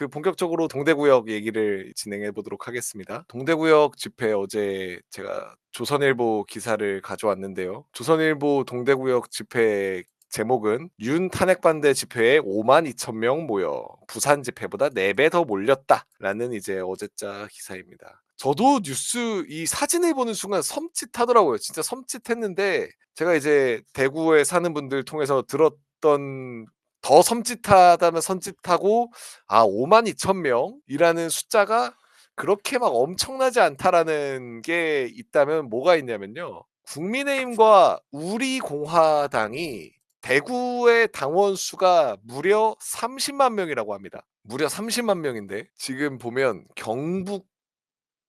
본격적으로 동대구역 얘기를 진행해 보도록 하겠습니다. 동대구역 집회 어제 제가 조선일보 기사를 가져왔는데요. 조선일보 동대구역 집회 제목은 "윤 탄핵 반대 집회에 52,000명 모여 부산 집회보다 4배 더 몰렸다."라는 이제 어제자 기사입니다. 저도 뉴스 이 사진을 보는 순간 섬찟하더라고요. 진짜 섬찟했는데 제가 이제 대구에 사는 분들 통해서 들었던 더 섬찟하다면 섬찟하고 52,000명이라는 숫자가 그렇게 막 엄청나지 않다라는 게 있다면 뭐가 있냐면요. 국민의힘과 우리공화당이 대구의 당원 수가 무려 30만 명이라고 합니다. 무려 30만 명인데 지금 보면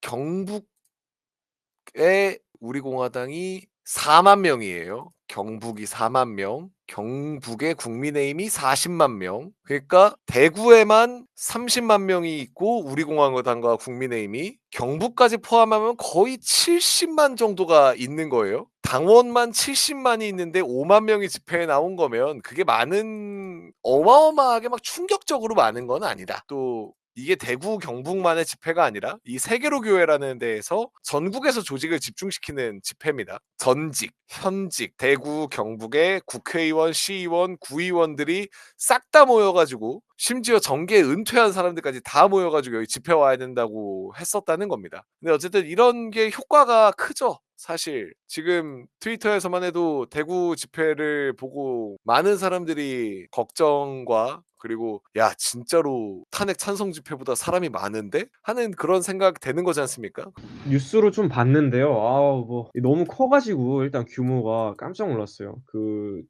경북에 우리공화당이 4만 명이에요. 경북이 4만 명, 경북에 국민의힘이 40만 명. 그러니까 대구에만 30만 명이 있고 우리공화당과 국민의힘이 경북까지 포함하면 거의 70만 정도가 있는 거예요. 당원만 70만이 있는데 5만 명이 집회에 나온 거면 그게 어마어마하게 막 충격적으로 많은 건 아니다. 또 이게 대구 경북만의 집회가 아니라 이 세계로 교회라는 데에서 전국에서 조직을 집중시키는 집회입니다. 전직, 현직, 대구, 경북의 국회의원, 시의원, 구의원들이 싹 다 모여가지고 심지어 정계 은퇴한 사람들까지 다 모여가지고 여기 집회 와야 된다고 했었다는 겁니다. 근데 어쨌든 이런 게 효과가 크죠. 사실 지금 트위터에서만 해도 대구 집회를 보고 많은 사람들이 걱정과 그리고 '야 진짜로 탄핵 찬성 집회보다 사람이 많은데?' 하는 그런 생각 되는 거지 않습니까? 뉴스로 좀 봤는데요. 뭐 너무 커 가지고 일단 규모가 깜짝 놀랐어요.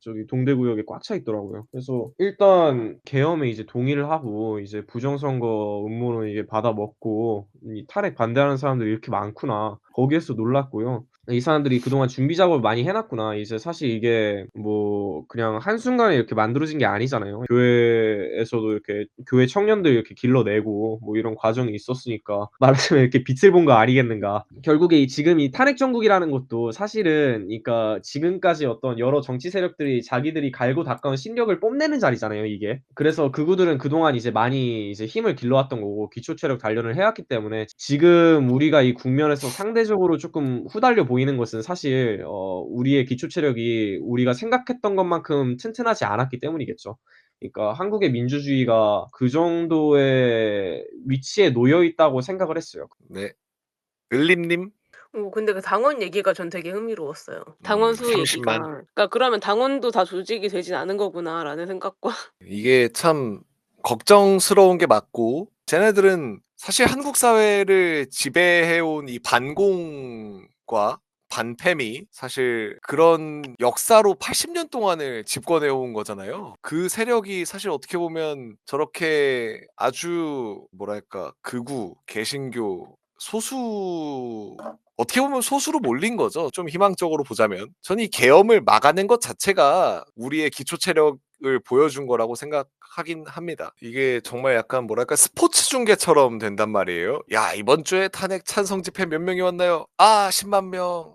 저기 동대구역에 꽉 차 있더라고요. 그래서 일단 계엄에 이제 동의를 하고 이제 부정선거 음모론 이게 받아먹고 이 '탄핵 반대하는 사람들이 이렇게 많구나.' 거기에서 놀랐고요. '이 사람들이 그동안 준비 작업을 많이 해 놨구나.' 이제 사실 이게 뭐 그냥 한순간에 이렇게 만들어진 게 아니잖아요. 교회에서도 이렇게 교회 청년들 이렇게 길러내고 뭐 이런 과정이 있었으니까 말하자면 이렇게 빛을 본 거 아니겠는가. 결국에 지금 이 탄핵 정국이라는 것도 사실은 그러니까 지금까지 어떤 여러 정치 세력들이 자기들이 갈고 닦아온 신력을 뽐내는 자리잖아요 이게. 그래서 그분들은 그동안 이제 많이 이제 힘을 길러왔던 거고 기초 체력 단련을 해 왔기 때문에 지금 우리가 이 국면에서 상대적으로 쪼끔 후달려 보이는 것은 사실 우리의 기초 체력이 우리가 생각했던 것만큼 튼튼하지 않았기 때문이겠죠. 그러니까 한국의 민주주의가 그 정도의 위치에 놓여 있다고 생각을 했어요. 네. 을림님? 근데 그 당원 얘기가 전 되게 흥미로웠어요. 당원 수 30만. 얘기가. 그러니까 그러면 '당원도 다 조직이 되진 않은 거구나.'라는 생각과 이게 참 걱정스러운 게 맞고 쟤네들은 사실 한국 사회를 지배해 온 이 반공과 반패미 사실 그런 역사로 80년 동안을 집권해 온 거잖아요. 그 세력이 사실 어떻게 보면 저렇게 아주 뭐랄까 극우, 개신교, 소수 어떻게 보면 소수로 몰린 거죠. 좀 희망적으로 보자면. 저는 이 계엄을 막아낸 것 자체가 우리의 기초 체력을 보여준 거라고 생각하긴 합니다. 이게 정말 약간 뭐랄까 스포츠 중계처럼 된단 말이에요. 야, 이번 주에 탄핵 찬성 집회 몇 명이 왔나요? 10만 명.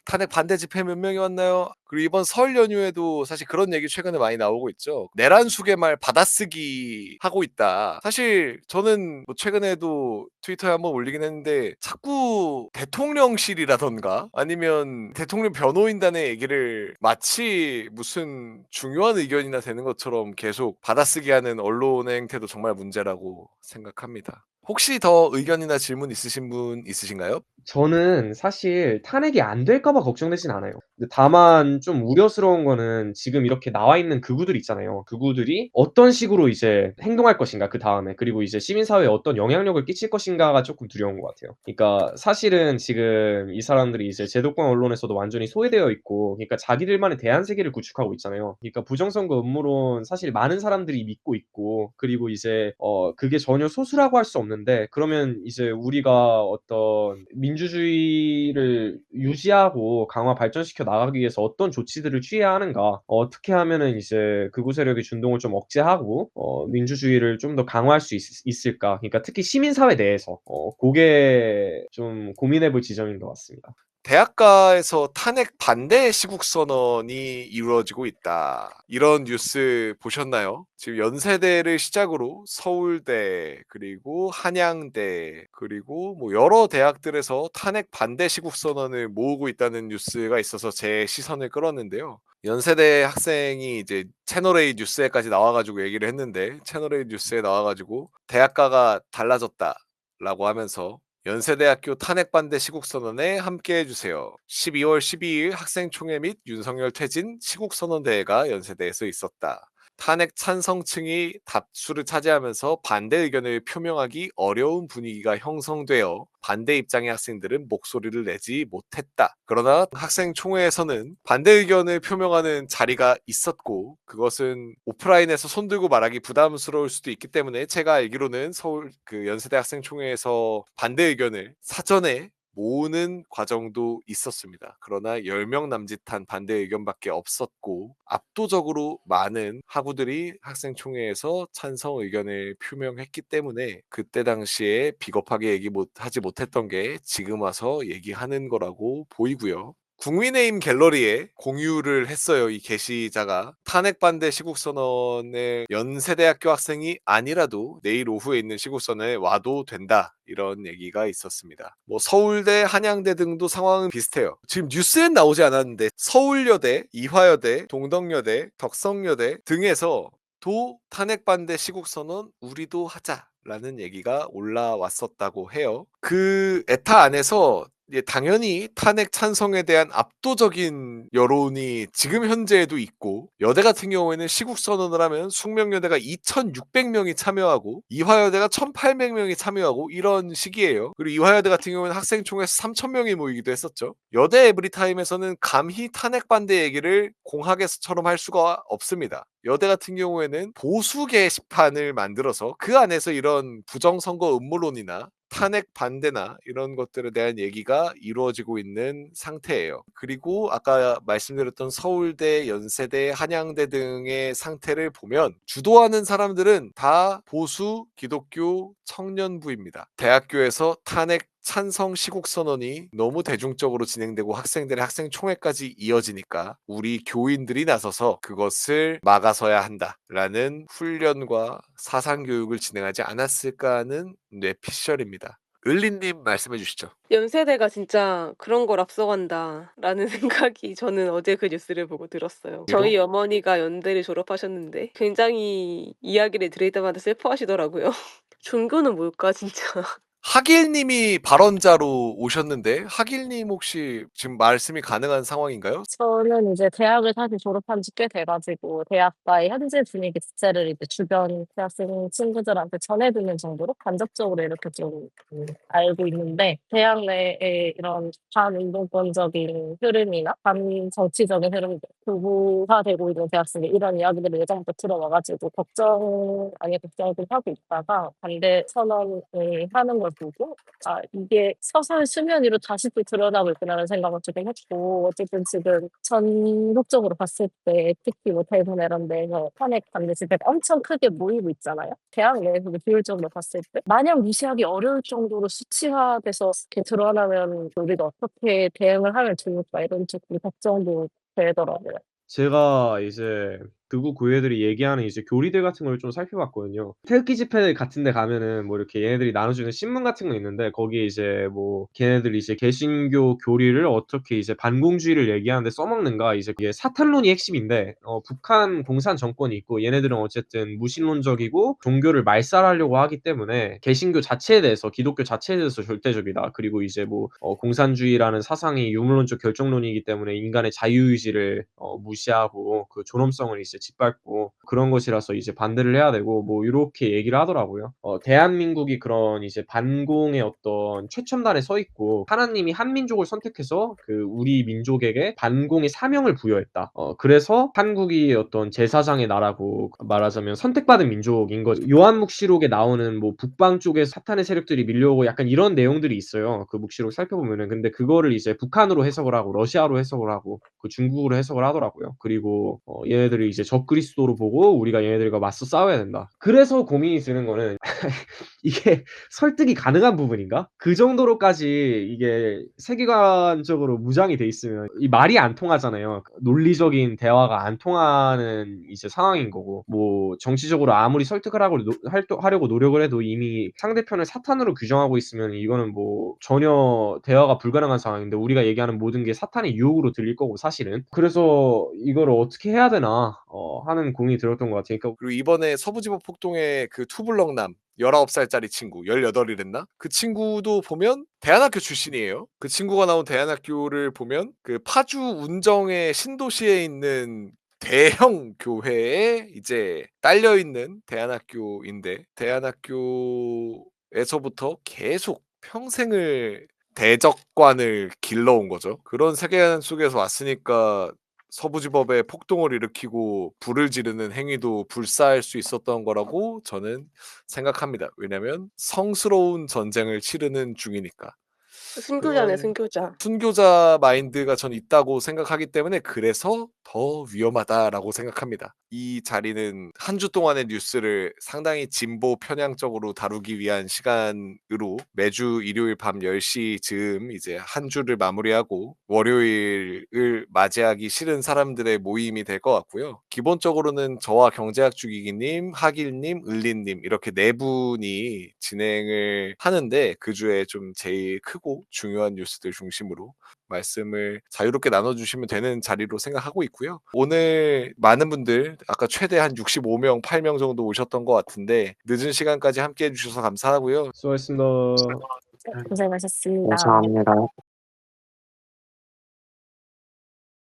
탄핵 반대 집회 몇 명이 왔나요? 그리고 이번 설 연휴에도 사실 그런 얘기 최근에 많이 나오고 있죠. 내란숙의 말 받아쓰기 하고 있다. 사실 저는 뭐 최근에도 트위터에 한번 올리긴 했는데 자꾸 대통령실이라던가 아니면 대통령 변호인단의 얘기를 마치 무슨 중요한 의견이나 되는 것처럼 계속 받아쓰기 하는 언론의 행태도 정말 문제라고 생각합니다. 혹시 더 의견이나 질문 있으신 분 있으신가요? 저는 사실 탄핵이 안 될까 봐 걱정되진 않아요. 근데 다만 좀 우려스러운 거는 지금 이렇게 나와 있는 극우들 있잖아요. 극우들이 어떤 식으로 이제 행동할 것인가 그다음에. 그리고 이제 시민사회에 어떤 영향력을 끼칠 것인가가 쪼끔 두려운 것 같아요. 그러니까 사실은 지금 이 사람들이 이제 제도권 언론에서도 완전히 소외되어 있고 그러니까 자기들만의 대안 세계를 구축하고 있잖아요. 그러니까 부정선거 음모론 사실 많은 사람들이 믿고 있고 그리고 이제 그게 전혀 소수라고 할 수 없는데 그러면 이제 우리가 어떤 민주주의를 유지하고 강화 발전시켜 나가기 위해서 어떤 조치들을 취해야 하는가? 어떻게 하면은 이제 극우 세력의 준동을 좀 억제하고 민주주의를 좀 더 강화할 수 있을까? 그러니까 특히 시민사회 내에서 고게 좀 고민해 볼 지점인 것 같습니다. 대학가에서 탄핵 반대 시국 선언이 이루어지고 있다. 이런 뉴스 보셨나요? 지금 연세대를 시작으로 서울대, 그리고 한양대, 그리고 뭐 여러 대학들에서 탄핵 반대 시국 선언을 모으고 있다는 뉴스가 있어서 제 시선을 끌었는데요. 연세대 학생이 이제 채널A 뉴스에까지 나와가지고 얘기를 했는데, 채널A 뉴스에 나와가지고 대학가가 달라졌다라고 하면서 연세대학교 탄핵 반대 시국 선언에 함께 해주세요. 12월 12일 학생총회 및 윤석열 퇴진 시국 선언 대회가 연세대에서 있었다. 탄핵 찬성층이 다수를 차지하면서 반대 의견을 표명하기 어려운 분위기가 형성되어 반대 입장의 학생들은 목소리를 내지 못했다. 그러나 학생총회에서는 반대 의견을 표명하는 자리가 있었고, 그것은 오프라인에서 손들고 말하기 부담스러울 수도 있기 때문에 제가 알기로는 서울 연세대 학생총회에서 반대 의견을 사전에 모으는 과정도 있었습니다. 그러나 10명 남짓한 반대 의견밖에 없었고, 압도적으로 많은 학우들이 학생총회에서 찬성 의견을 표명했기 때문에 그때 당시에 비겁하게 하지 못했던 게 지금 와서 얘기하는 거라고 보이고요. 국민의힘 갤러리에 공유를 했어요. 이 게시자가 탄핵 반대 시국선언에 연세대학교 학생이 아니라도 내일 오후에 있는 시국선언에 와도 된다, 이런 얘기가 있었습니다. 뭐 서울대, 한양대 등도 상황은 비슷해요. 지금 뉴스엔 나오지 않았는데 서울여대, 이화여대, 동덕여대, 덕성여대 등에서 도 탄핵 반대 시국선언 우리도 하자라는 얘기가 올라왔었다고 해요. 그 에타 안에서 당연히 탄핵 찬성에 대한 압도적인 여론이 지금 현재에도 있고, 여대 같은 경우에는 시국 선언을 하면 숙명여대가 2,600명이 참여하고 이화여대가 1,800명이 참여하고 이런 시기예요. 그리고 이화여대 같은 경우에는 학생총회에서 3,000명이 모이기도 했었죠. 여대 에브리타임에서는 감히 탄핵 반대 얘기를 공학에서처럼 할 수가 없습니다. 여대 같은 경우에는 보수 게시판을 만들어서 그 안에서 이런 부정선거 음모론이나 탄핵 반대나 이런 것들에 대한 얘기가 이루어지고 있는 상태예요. 그리고 아까 말씀드렸던 서울대, 연세대, 한양대 등의 상태를 보면 주도하는 사람들은 다 보수 기독교 청년부입니다. 대학교에서 탄핵 찬성 시국 선언이 너무 대중적으로 진행되고 학생들의 학생총회까지 이어지니까 우리 교인들이 나서서 그것을 막아서야 한다라는 훈련과 사상교육을 진행하지 않았을까 하는 뇌피셜입니다. 을리님 말씀해 주시죠. 연세대가 진짜 그런 걸 앞서간다라는 생각이 저는 어제 그 뉴스를 보고 들었어요. 저희 어머니가 연대를 졸업하셨는데 굉장히 이야기를 들을 때마다 슬퍼하시더라고요. 종교는 뭘까 진짜. 하길님이 발언자로 오셨는데, 하길님 혹시 지금 말씀이 가능한 상황인가요? 저는 이제 대학을 사실 졸업한 지 꽤 돼가지고 대학가의 현재 분위기 자체를 이제 주변 대학생 친구들한테 전해드는 정도로 간접적으로 이렇게 좀 알고 있는데, 대학 내에 이런 반운동권적인 흐름이나 반정치적인 흐름이 교부화되고 있는 대학생이 이런 이야기들을 예전부터 들어와가지고 걱정 아니야 걱정을 좀 하고 있다가 반대 선언을 하는 걸 보고, 아 이게 서서히 수면 위로 다시 또 드러나고 있구나라는 생각을 좀 했고, 어쨌든 지금 전국적으로 봤을 때 특히 뭐 대선 이런 데서 탄핵 반대 집회가 엄청 크게 모이고 있잖아요. 대학 내에서도 비율적으로 봤을 때 마냥 무시하기 어려울 정도로 수치화돼서 이렇게 드러나면 우리가 어떻게 대응을 하면 좋을까, 이런 조금 걱정도 되더라고요. 제가 이제 극우 구애들이 얘기하는 이제 교리들 같은 걸 좀 살펴봤거든요. 태극기 집회 같은 데 가면은 뭐 이렇게 얘네들이 나눠주는 신문 같은 거 있는데, 거기에 이제 뭐 걔네들이 이제 개신교 교리를 어떻게 이제 반공주의를 얘기하는데 써먹는가, 이제 이게 사탄론이 핵심인데, 북한 공산 정권이 있고 얘네들은 어쨌든 무신론적이고 종교를 말살하려고 하기 때문에 개신교 자체에 대해서, 기독교 자체에 대해서 절대적이다. 그리고 이제 뭐 공산주의라는 사상이 유물론적 결정론이기 때문에 인간의 자유의지를 무시하고 그 존엄성을 이제 짓밟고 그런 것이라서 이제 반대를 해야 되고, 뭐 이렇게 얘기를 하더라고요. 대한민국이 그런 이제 반공의 어떤 최첨단에 서 있고 하나님이 한민족을 선택해서 그 우리 민족에게 반공의 사명을 부여했다. 그래서 한국이 어떤 제사장의 나라고 말하자면 선택받은 민족인 거죠. 요한묵시록에 나오는 뭐 북방 쪽에 사탄의 세력들이 밀려오고 약간 이런 내용들이 있어요. 그 묵시록 살펴보면은. 근데 그거를 이제 북한으로 해석을 하고 러시아로 해석을 하고 그 중국으로 해석을 하더라고요. 그리고 얘네들이 이제 적그리스도로 보고 우리가 얘네들과 맞서 싸워야 된다. 그래서 고민이 드는 거는 이게 설득이 가능한 부분인가? 그 정도로까지 이게 세계관적으로 무장이 돼 있으면 이 말이 안 통하잖아요. 논리적인 대화가 안 통하는 이제 상황인 거고, 뭐 정치적으로 아무리 설득을 하려고 노력을 해도 이미 상대편을 사탄으로 규정하고 있으면 이거는 뭐 전혀 대화가 불가능한 상황인데, 우리가 얘기하는 모든 게 사탄의 유혹으로 들릴 거고 사실은. 그래서 이거를 어떻게 해야 되나 하는 고민이 들었던 것 같아요. 그러니까 그리고 이번에 서부지법 폭동의 그 투블럭남 19살짜리 친구 18이랬나? 그 친구도 보면 대안학교 출신이에요. 그 친구가 나온 대안학교를 보면 그 파주 운정의 신도시에 있는 대형 교회에 이제 딸려 있는 대안학교인데, 대안학교에서부터 계속 평생을 대적관을 길러온 거죠. 그런 세계관 속에서 왔으니까 서부지법에 폭동을 일으키고 불을 지르는 행위도 불사할 수 있었던 거라고 저는 생각합니다. 왜냐면 성스러운 전쟁을 치르는 중이니까. 순교자네, 그런 순교자. 순교자 마인드가 전 있다고 생각하기 때문에 그래서 더 위험하다라고 생각합니다. 이 자리는 한 주 동안의 뉴스를 상당히 진보 편향적으로 다루기 위한 시간으로 매주 일요일 밤 10시 즈음 이제 한 주를 마무리하고 월요일을 맞이하기 싫은 사람들의 모임이 될 것 같고요. 기본적으로는 저와 경제학 주기기님, 하길님, 을리님 이렇게 네 분이 진행을 하는데, 그 중에 좀 제일 크고 중요한 뉴스들 중심으로 말씀을 자유롭게 나눠주시면 되는 자리로 생각하고 있고요. 오늘 많은 분들 아까 최대 한 65명, 8명 정도 오셨던 것 같은데 늦은 시간까지 함께 해주셔서 감사하고요. 수고하셨습니다. 고생하셨습니다. 감사합니다.